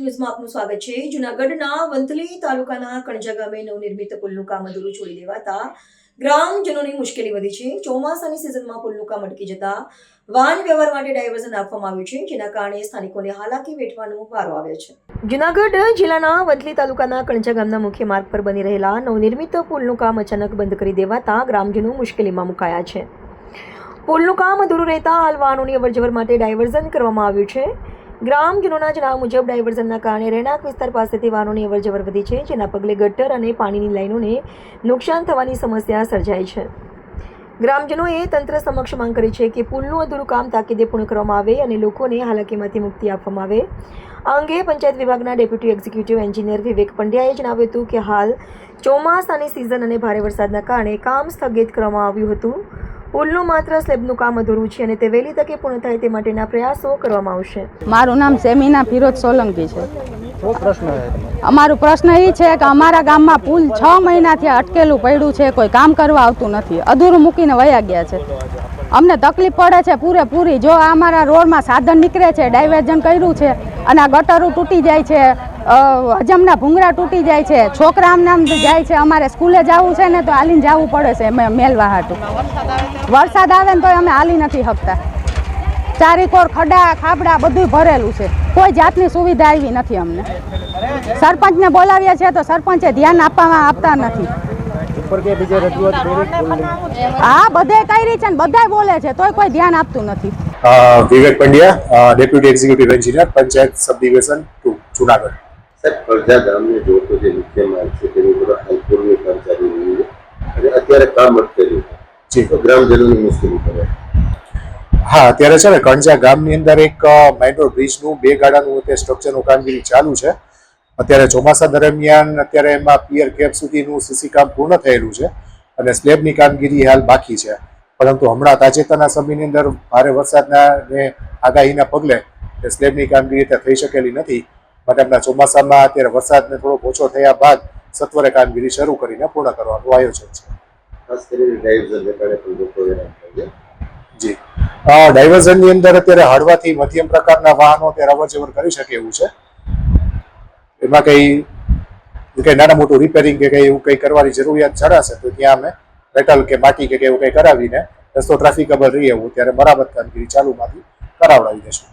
Action ન્યૂઝમાં આપનું સ્વાગત છે। જૂનાગઢના વંથલી તાલુકાના કણજા ગામે નવનિર્મિત પુલનું કામ અધૂરું છોડી દેવાતા ગ્રામજનોની મુશ્કેલી વધી છે। ચોમાસાની સિઝનમાં પુલનું કામ અટકી જતા વાહન વ્યવહાર માટે ડાયવર્ઝન આપવામાં આવ્યું છે, જેના કારણે સ્થાનિકોને હાલાકી વેઠવાનો વારો આવ્યો છે। જૂનાગઢ જિલ્લાના વંથલી તાલુકાના કણજા ગામના મુખ્ય માર્ગ પર બની રહેલા નવનિર્મિત પુલનું કામ અચાનક બંધ કરી દેવાતા ગ્રામજનો મુશ્કેલીમાં મુકાયા છે। પુલનું કામ અધૂરું રહેતા હાલ વાહનોની અવરજવર માટે ડાયવર્ઝન કરવામાં આવ્યું છે। ગ્રામજનોના જણાવ્યા મુજબ ડાયવર્ઝનના કારણે રહેણાંક વિસ્તાર પાસેથી વાહનોની અવરજવર વધી છે, જેના પગલે ગટર અને પાણીની લાઈનોને નુકસાન થવાની સમસ્યા સર્જાઈ છે। ગ્રામજનોએ તંત્ર સમક્ષ માંગ કરી છે કે પુલનું અધૂરું કામ તાકીદે પૂર્ણ કરવામાં આવે અને લોકોને હાલાકીમાંથી મુક્તિ આપવામાં આવે। આ અંગે પંચાયત વિભાગના ડેપ્યુટી એક્ઝિક્યુટિવ એન્જિનિયર વિવેક પંડ્યાએ જણાવ્યું હતું કે હાલ ચોમાસાની સિઝન અને ભારે વરસાદના કારણે કામ સ્થગિત કરવામાં આવ્યું હતું। પુલનું માત્ર સ્લેબનું કામ અધૂરું છે અને તે વહેલી તકે પૂર્ણ થાય તે માટેના પ્રયાસો કરવામાં આવશે। મારું નામ સેમિના ફિરોજ સોલંકી છે। શું પ્રશ્ન છે? અમારો પ્રશ્ન એ છે કે અમારા ગામમાં પુલ 6 મહિનાથી અટકેલું પડ્યું છે, કોઈ કામ કરવા આવતું નથી, અધૂરું મૂકીને વયા ગયા છે। અમને તકલીફ પડે છે પૂરેપૂરી। જો અમારા રોડમાં સાધન નીકળે છે, ડાયવર્ઝન કર્યું છે અને આ ગટરો તૂટી જાય છે, હજમના ભૂંગળા તૂટી જાય છે, છોકરા આમ જાય છે, અમારે સ્કૂલે જવું છે ને તો હાલીને જવું પડે છે મેલવા હાટું। વરસાદ આવે ને તો અમે હાલી નથી શકતા। ચારેકોર ખડા ખાબડા બધું ભરેલું છે, કોઈ જાતની સુવિધા આવી નથી અમને। સરપંચને બોલાવ્યા છે તો સરપંચે ધ્યાન આપતા નથી। હા, બધે કરી છે ને બધાય બોલે છે તોય કોઈ ધ્યાન આપતું નથી। Vivek Pandya, deputy executive engineer, panchayat sub division 2 Junagadh. સાહેબ, કણજા ગામને જોડતો જે મુખ્ય માર્ગ છે તેની ઉપર હાઈકોર્ટની કામ ચાલી રહ્યું છે અને અત્યારે કામ અટકેલું છે, તો ગ્રામજનોની મુશ્કેલી પડે। હા, અત્યારે છે ને કણજા ગામની અંદર એક માઇનોર બ્રિજનું 2 ગાડાનું તે સ્ટ્રક્ચરનું કામગીરી ચાલુ છે। અત્યારે ચોમાસા દરમિયાન અત્યારે એમાં પિયર કેપ સુધીનું સીસી કામ પૂર્ણ થયેલું છે અને સ્લેબની કામગીરી હાલ બાકી છે, પરંતુ હમણાં તાજેતરના સમયની અંદર ભારે વરસાદના ને આગાહીના પગલે તે સ્લેબની કામગીરી ત્યાં થઈ શકેલી નથી, માટે હમણાં ચોમાસામાં અત્યારે વરસાદને થોડોક ઓછો થયા બાદ સત્વરે કામગીરી શરૂ કરીને પૂર્ણ કરવાનું આયોજન છે। ખાસ કરીને ડાયવર્ઝનને કારણે પણ લોકો હેરાન થાય છે। જી, ડાયવર્ઝનની અંદર અત્યારે હળવાથી મધ્યમ પ્રકારના વાહનો અત્યારે અવરજવર કરી શકે એવું છે। એમાં કંઈ નાના મોટું રિપેરિંગ કે કંઈ એવું કંઈ કરવાની જરૂરિયાત જણાશે તો ત્યાં અમે મેટલ કે માટી કે એવું કંઈ કરાવીને રસ્તો ટ્રાફિકેબલ રહે એવું ત્યારે મરામત કામગીરી ચાલુમાંથી કરાવડાવી દઈશું।